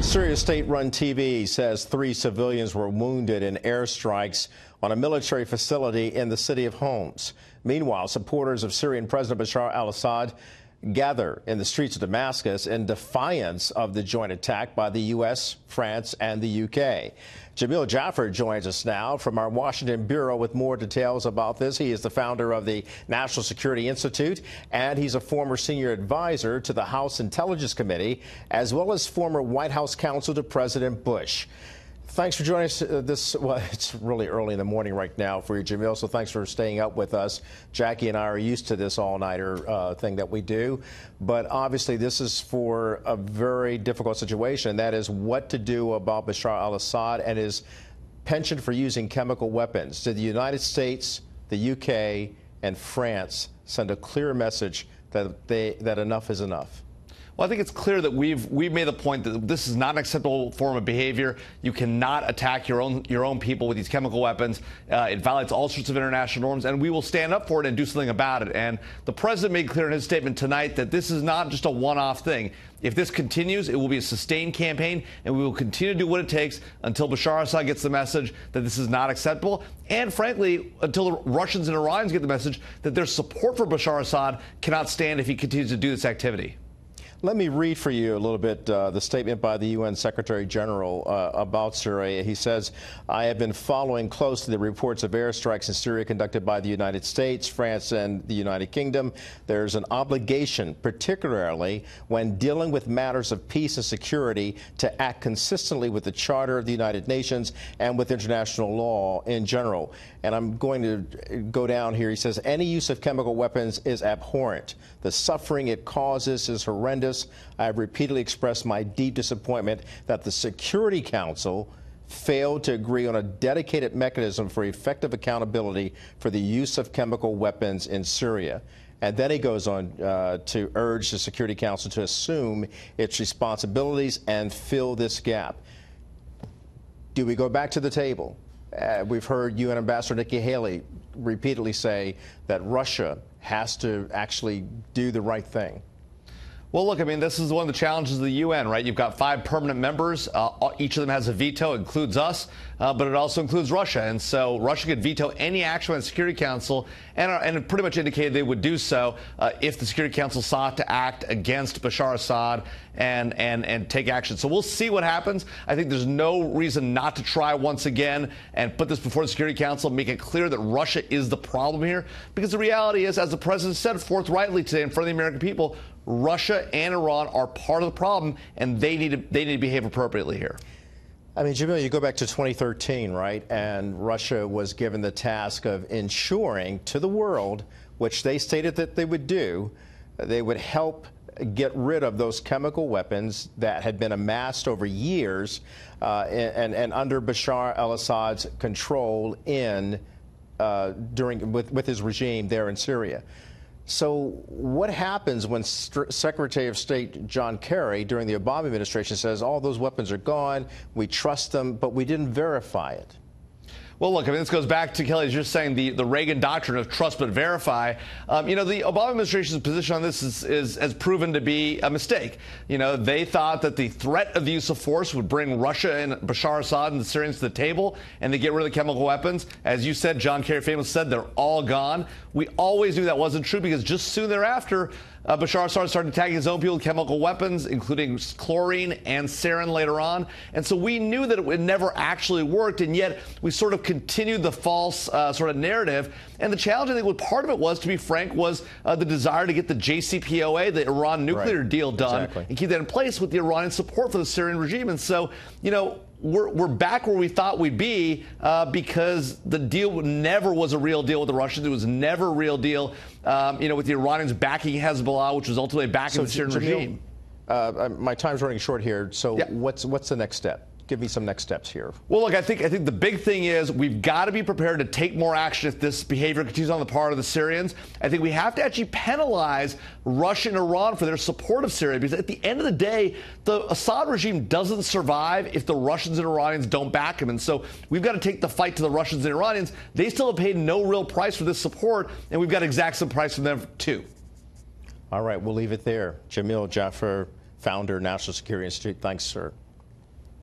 Syria state-run TV says 3 civilians were wounded in airstrikes on a military facility in the city of Homs. Meanwhile, supporters of Syrian President Bashar al-Assad gather in the streets of Damascus in defiance of the joint attack by the U.S., France, and the U.K. Jaffer joins us now from our Washington bureau with more details about this. He is the founder of the National Security Institute, and he's a former senior advisor to the House Intelligence Committee, as well as former White House counsel to President Bush. Thanks for joining us well, it's really early in the morning right now for you, Jamil, so thanks for staying up with us. Jackie and I are used to this all-nighter thing that we do, but obviously this is for a very difficult situation. That is what to do about Bashar al-Assad and his penchant for using chemical weapons. Did the United States, the UK, and France send a clear message that enough is enough? Well, I think it's clear that we've made the point that this is not an acceptable form of behavior. You cannot attack your own people with these chemical weapons. It violates all sorts of international norms, and we will stand up for it and do something about it. And the president made clear in his statement tonight that this is not just a one-off thing. If this continues, it will be a sustained campaign, and we will continue to do what it takes until Bashar al-Assad gets the message that this is not acceptable, and frankly, until the Russians and Iranians get the message that their support for Bashar al-Assad cannot stand if he continues to do this activity. Let me read for you a little bit the statement by the UN Secretary General about Syria. He says, I have been following closely the reports of airstrikes in Syria conducted by the United States, France, and the United Kingdom. There's an obligation, particularly when dealing with matters of peace and security, to act consistently with the Charter of the United Nations and with international law in general. And I'm going to go down here. He says, any use of chemical weapons is abhorrent. The suffering it causes is horrendous. I have repeatedly expressed my deep disappointment that the Security Council failed to agree on a dedicated mechanism for effective accountability for the use of chemical weapons in Syria. And then he goes on to urge the Security Council to assume its responsibilities and fill this gap. Do we go back to the table? We've heard UN Ambassador Nikki Haley repeatedly say that Russia has to actually do the right thing. Well, look, I mean, this is one of the challenges of the UN, right? You've got 5 permanent members. Each of them has a veto, includes us, but it also includes Russia. And so Russia could veto any action by the Security Council, and it pretty much indicated they would do so if the Security Council sought to act against Bashar al-Assad and take action. So we'll see what happens. I think there's no reason not to try once again and put this before the Security Council, make it clear that Russia is the problem here. Because the reality is, as the president said forthrightly today in front of the American people, Russia and Iran are part of the problem, and they need to behave appropriately here. I mean, Jamil, you go back to 2013, right? And Russia was given the task of ensuring to the world, which they stated that they would do, they would help get rid of those chemical weapons that had been amassed over years and under Bashar al-Assad's control with his regime there in Syria. So what happens when Secretary of State John Kerry during the Obama administration says all those weapons are gone, we trust them, but we didn't verify it? Well, look, I mean, this goes back to, Kelly, as you're saying, the Reagan doctrine of trust but verify. You know, the Obama administration's position on this has proven to be a mistake. You know, they thought that the threat of the use of force would bring Russia and Bashar al-Assad and the Syrians to the table, and they get rid of the chemical weapons. As you said, John Kerry famously said, they're all gone. We always knew that wasn't true because just soon thereafter, Bashar al-Assad started attacking his own people with chemical weapons, including chlorine and sarin later on. And so we knew that it never actually worked, and yet we sort of continued the false sort of narrative. And the challenge, I think, what part of it was, to be frank, was the desire to get the JCPOA, the Iran nuclear deal done, and keep that in place with the Iranian support for the Syrian regime. And so, you know, we're back where we thought we'd be because the deal never was a real deal with the Russians. It was never a real deal, you know, with the Iranians backing Hezbollah, which was ultimately backing the Syrian regime. My time's running short here. So what's the next step? Give me some next steps here. Well, look, I think the big thing is we've got to be prepared to take more action if this behavior continues on the part of the Syrians. I think we have to actually penalize Russia and Iran for their support of Syria, because at the end of the day, the Assad regime doesn't survive if the Russians and Iranians don't back him. And so we've got to take the fight to the Russians and Iranians. They still have paid no real price for this support, and we've got to exact some price from them too. All right, we'll leave it there. Jamil Jaffer, founder, National Security Institute. Thanks, sir.